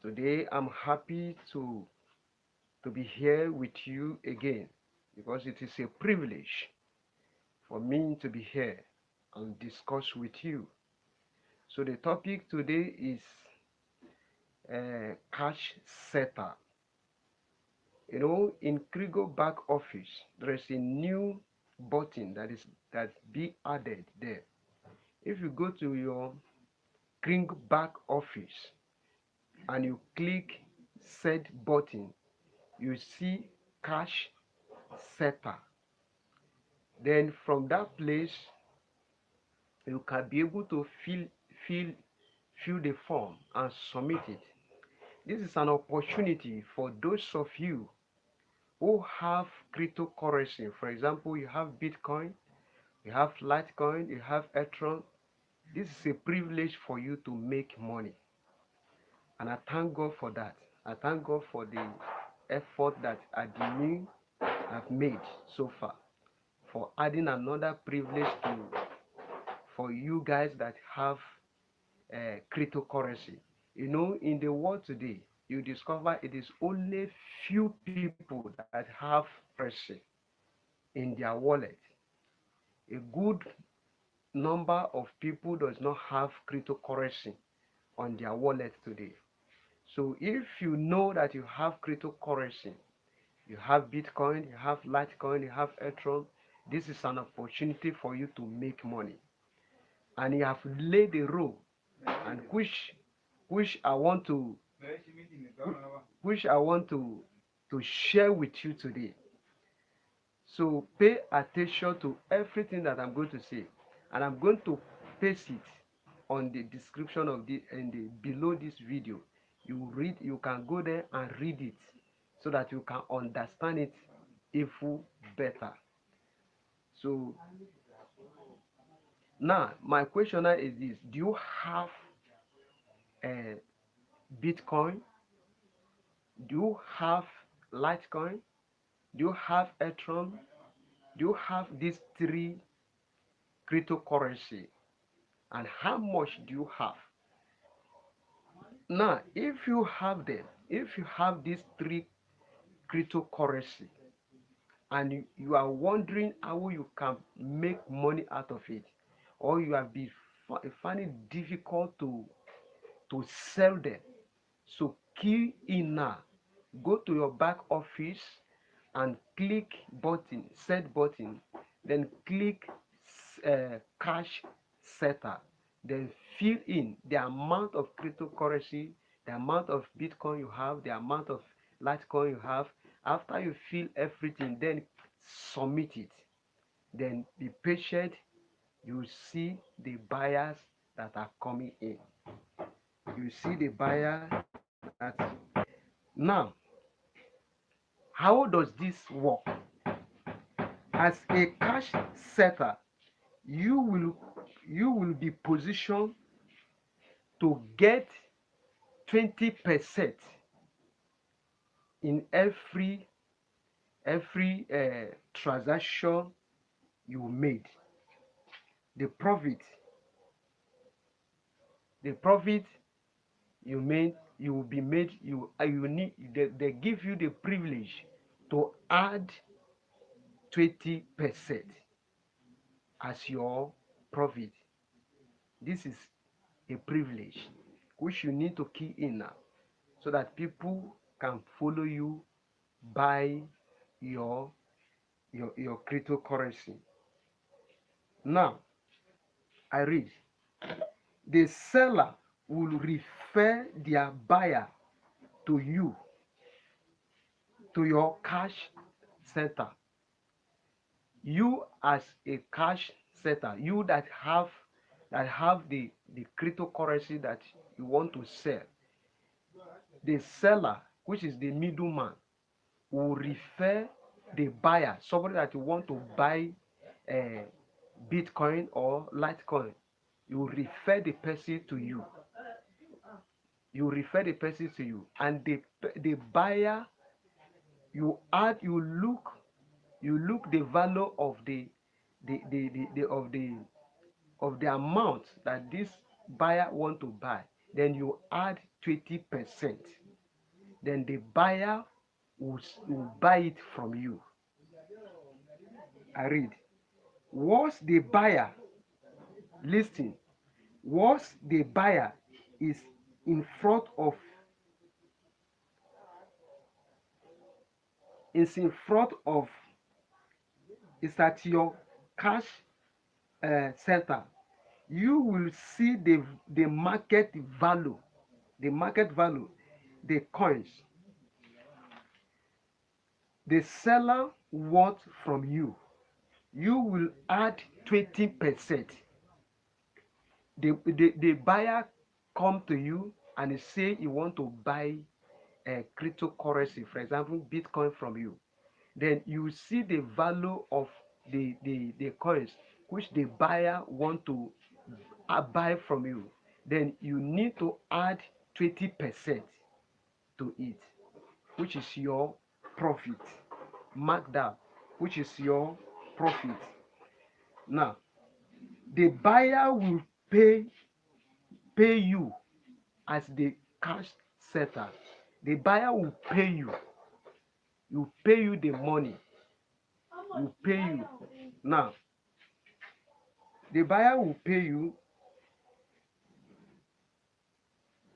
Today I'm happy to be here with you again because it is a privilege for me to be here and discuss with you. So the topic today is cash setter. In Kringle back office, there is a new button that be added there. If you go to your Kringle back office and you click set button, you see cash setter. Then from that place, you can be able to fill fill the form and submit it. This is an opportunity for those of you who have cryptocurrency. For example, you have Bitcoin, you have Litecoin, you have Ethereum. This is a privilege for you to make money. And I thank God for that. I thank God for the effort that admin have made so far for adding another privilege to for you guys that have cryptocurrency. In the world today, you discover it is only few people that have currency in their wallet. A good number of people does not have cryptocurrency on their wallet today. So if you know that you have cryptocurrency, you have Bitcoin, you have Litecoin, you have Ethereum, this is an opportunity for you to make money. And you have laid a role, and which I want to which I want to share with you today. So pay attention to everything that I'm going to say, and I'm going to paste it on the description of the and the below this video. You can go there and read it so that you can understand it even better. So now my question now is this: do you have a Bitcoin? Do you have Litecoin? Do you have Ethereum? Do you have these three cryptocurrency? And how much do you have? Now, if you have them, if you have these three cryptocurrency, and you are wondering how you can make money out of it, or you have been finding it difficult to sell them, so key in now. Go to your back office and click button, set button, then click cash setter, then fill in the amount of cryptocurrency, the amount of Bitcoin you have, the amount of Litecoin you have. After you fill everything, then submit it. Then be patient. You see the buyers that are coming in. You see the buyer that now. How does this work? As a cash setter, you will you will be positioned to get 20% in every transaction you made. The profit, the profit you made, you will be made. You need they give you the privilege to add 20% as your profit. This is a privilege which you need to key in now so that people can follow you, buy your your cryptocurrency. Now I read, the seller will refer their buyer to you, to your cash center. You as a cash setter, you that have the cryptocurrency that you want to sell, the seller, which is the middleman, will refer the buyer, somebody that you want to buy uh, Bitcoin or Litecoin. You refer the person to you. You refer the person to you, and the buyer, you look the value of the amount that this buyer want to buy. then you add 20%. Then the buyer will buy it from you. I read. Once the buyer, listen, once the buyer is in front of is in front of is at your cash center, you will see the market value, the coins the seller wants from you. You will add 20%. The buyer come to you and say he want to buy a cryptocurrency, for example, Bitcoin from you. Then you see the value of the coins which the buyer want to buy from you. Then you need to add 20% to it, which is your profit. Mark that, which is your profit. Now, the buyer will pay you as the cash setter. The buyer will pay you the money, will pay you. Now, the buyer will pay you.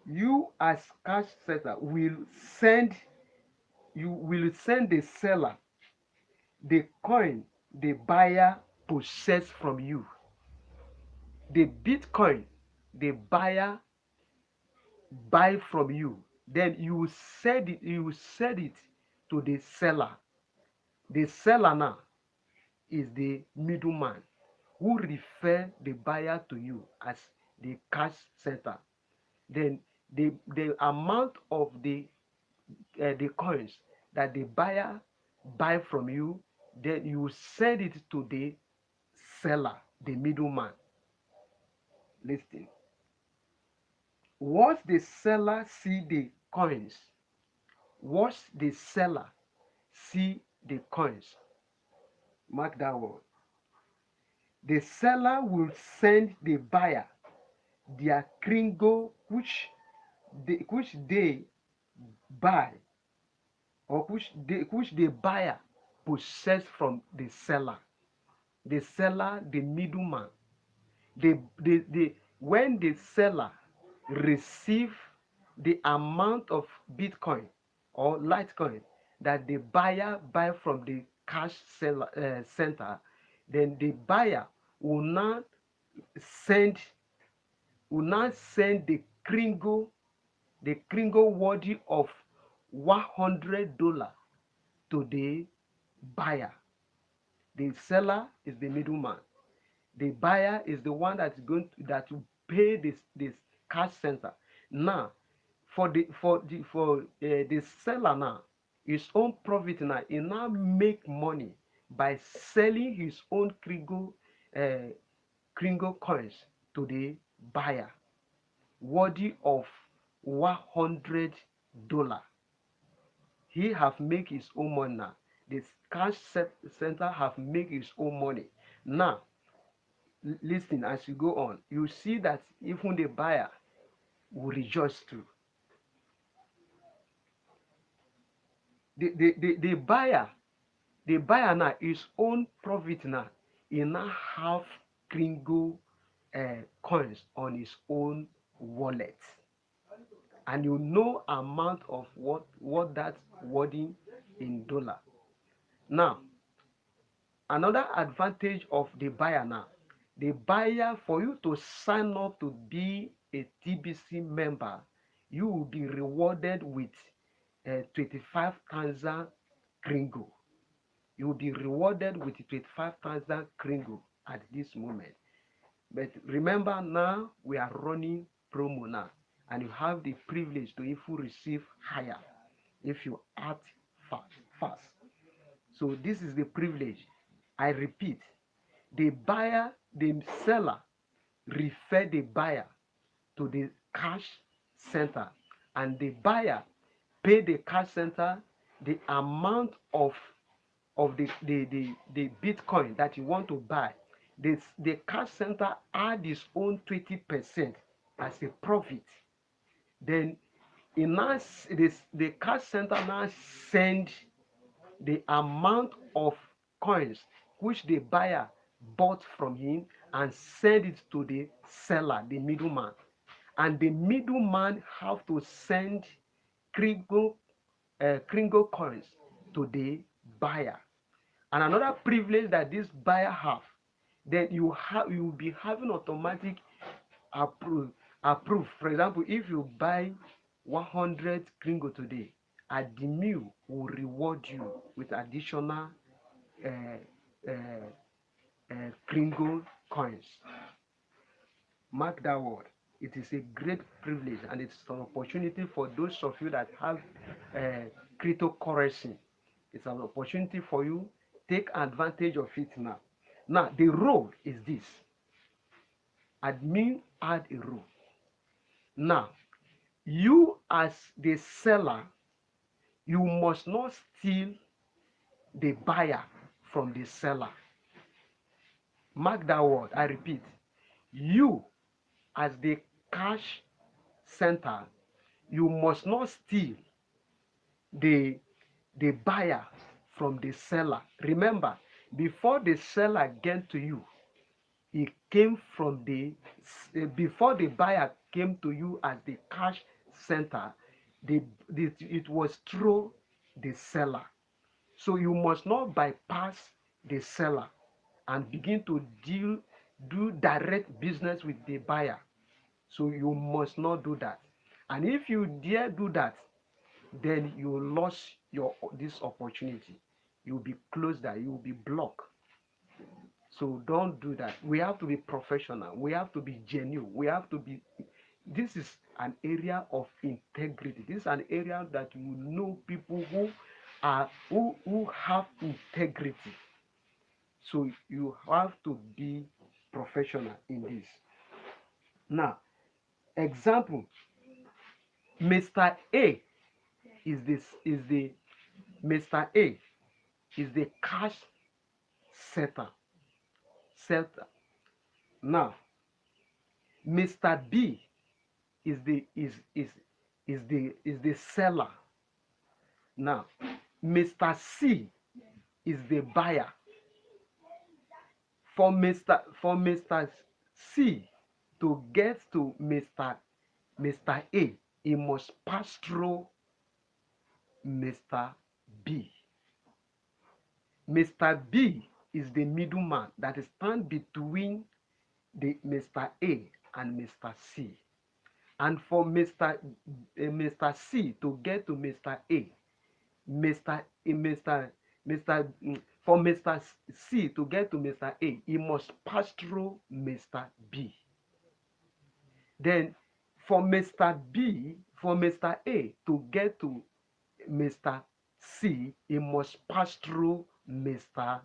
You as cash setter will send the seller the coin the buyer possess from you. The Bitcoin the buyer buy from you. Then you sell it to the seller. The seller now is the middleman who refer the buyer to you as the cash center. Then the amount of the coins that the buyer buy from you, then you send it to the seller, the middleman. Listen. Once the seller see the coins, once the seller see the coins, mark that word. The seller will send the buyer their Kringle which they buy, or which the buyer possess from the seller. The seller, the middleman. When the seller receive the amount of Bitcoin or Litecoin that the buyer buy from the cash center, then the buyer will now send the Kringle worthy of $100 to the buyer. The seller is the middleman. The buyer is the one that will pay this cash center. Now, for the seller now, his own profit now, he now make money by selling his own Kringle coins to the buyer, worthy of $100. He have make his own money now. This cash center have make his own money. Now, listen, as you go on, you see that even the buyer will rejoice too. The buyer now, his own profit now, he now have Kringle coins on his own wallet, and you know amount of what that wording in dollar. Now, another advantage of the buyer now, the buyer, for you to sign up to be a TBC member, you will be rewarded with 25,000 Kringle. You will be rewarded with 25,000 Kringle at this moment. But remember, now we are running promo now, and you have the privilege to even receive higher if you act fast. So this is the privilege. I repeat, the seller refer the buyer to the cash center, and the buyer pay the cash center the amount of the Bitcoin that you want to buy. The cash center add its own 20% as a profit. Then the cash center now send the amount of coins which the buyer bought from him and send it to the seller, the middleman. And the middleman have to send Kringle, Kringle coins to the buyer. And another privilege that this buyer have, then you will be having automatic approve approve. For example, if you buy 100 Kringle today, Admin will reward you with additional uh, Kringle coins. Mark that word. It is a great privilege and it's an opportunity for those of you that have cryptocurrency. It's an opportunity for you. Take advantage of it now. Now, the rule is this. Admin add a rule. Now, you as the seller, you must not steal the buyer from the seller. Mark that word. I repeat. You as the cash center, you must not steal the buyer from the seller. Remember, before the seller get to you, it came from before the buyer came to you as the cash center, it was through the seller. So you must not bypass the seller and begin to do direct business with the buyer. So you must not do that. And if you dare do that, then you lost this opportunity. You'll be closed there, you'll be blocked. So don't do that. We have to be professional. We have to be genuine. This is an area of integrity. This is an area that you know people who have integrity. So you have to be professional in this. Now, example, Mr. A is the Mr. A is the cash setter. Now, Mr. B is the seller. Now, Mr. C is the buyer. For Mr. C to get to Mr. A, he must pass through Mr. B. Mr. B is the middleman that stands between the Mr. A and Mr. C. And for Mr. C to get to Mr. A, for Mr. C to get to Mr. A, he must pass through Mr. B. Then for Mr. A to get to Mr. C, he must pass through Mr.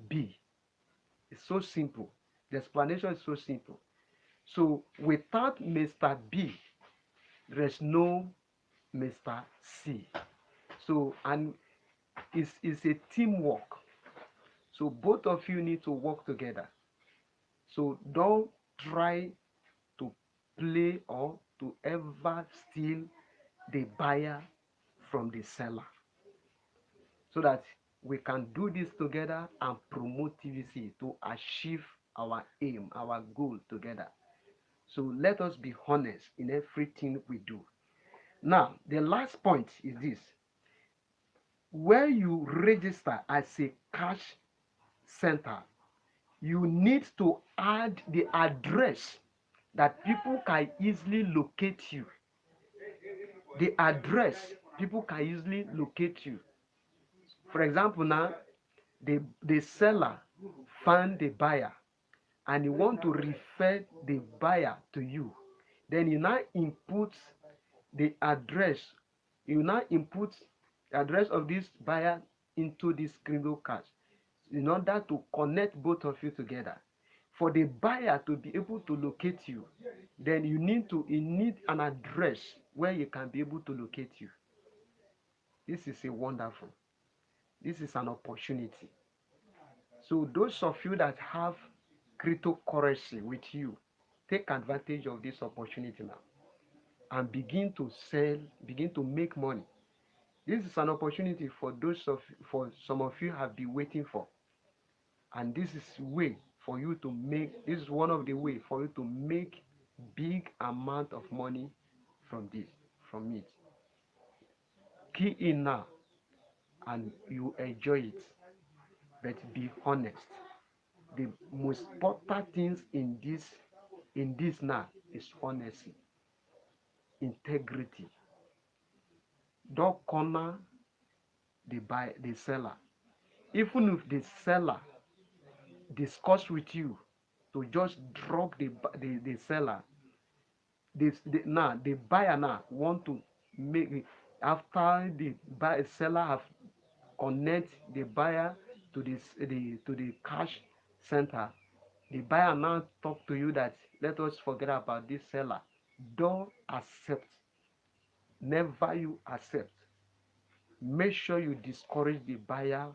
B. It's so simple. The explanation is so simple. So without Mr. B, there's no Mr. C. So, and it's a teamwork. So both of you need to work together. So don't try to play or to ever steal the buyer from the seller, so that we can do this together and promote TBC to achieve our aim, our goal together. So let us be honest in everything we do. Now, the last point is this. Where you register as a cash center, you need to add the address that people can easily locate you. The address, people can easily locate you. For example, now, the seller found the buyer and you want to refer the buyer to you. Then you now input the address. You now input the address of this buyer into this Kringle card in order to connect both of you together. For the buyer to be able to locate you, then you need an address where you can be able to locate you. This is a wonderful. This is an opportunity. So those of you that have cryptocurrency with you, take advantage of this opportunity now and begin to sell, begin to make money. This is an opportunity for some of you have been waiting for, and this is way for you to make. This is one of the way for you to make big amount of money from it. Key in now, and you enjoy it, but be honest. The most important things in this now is honesty, integrity. Don't corner the seller. Even if the seller discuss with you to just drop the seller, the buyer now want to make it, after the seller have connect the buyer to the cash center. The buyer now talk to you that let us forget about this seller. Don't accept. Never you accept. Make sure you discourage the buyer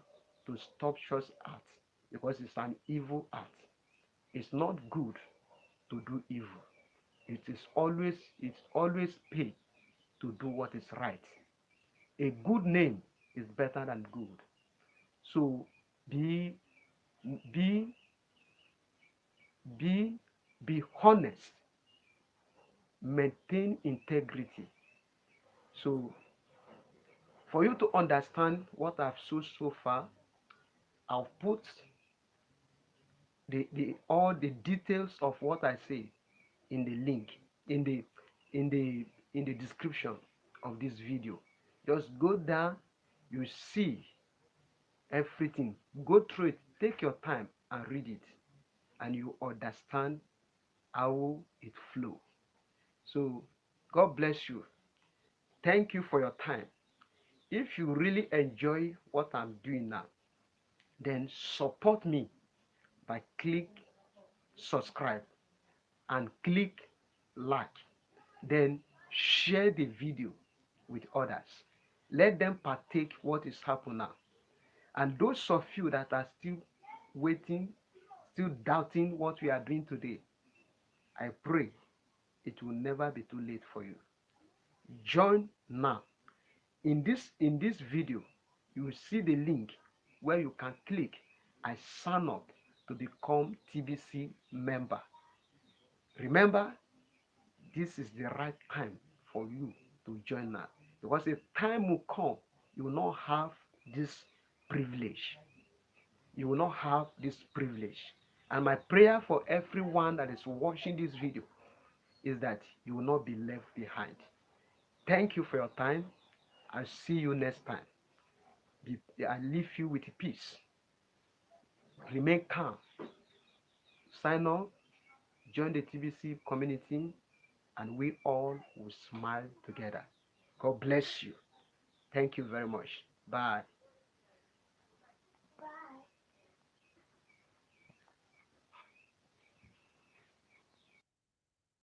to stop such act, because it's an evil act. It's not good to do evil. It's always pay to do what is right. A good name is better than good. So be be be be honest, maintain integrity. So for you to understand what I've shown so far, I'll put the all the details of what I say in the link, in the in the in the description of this video. Just go down, you see everything. Go through it, take your time and read it, and you understand how it flows. So God bless you. Thank you for your time. If you really enjoy what I'm doing now, then support me by click subscribe and click like. Then share the video with others. Let them partake what is happening now. And those of you that are still waiting, still doubting what we are doing today, I pray it will never be too late for you. Join now. In this video, you will see the link where you can click I sign up to become TBC member. Remember, this is the right time for you to join now, because a time will come you will not have this privilege. You will not have this privilege. And my prayer for everyone that is watching this video is that you will not be left behind. Thank you for your time. I'll see you next time. I leave you with peace. Remain calm. Sign up, join the TBC community, and we all will smile together. God bless you. Thank you very much. Bye.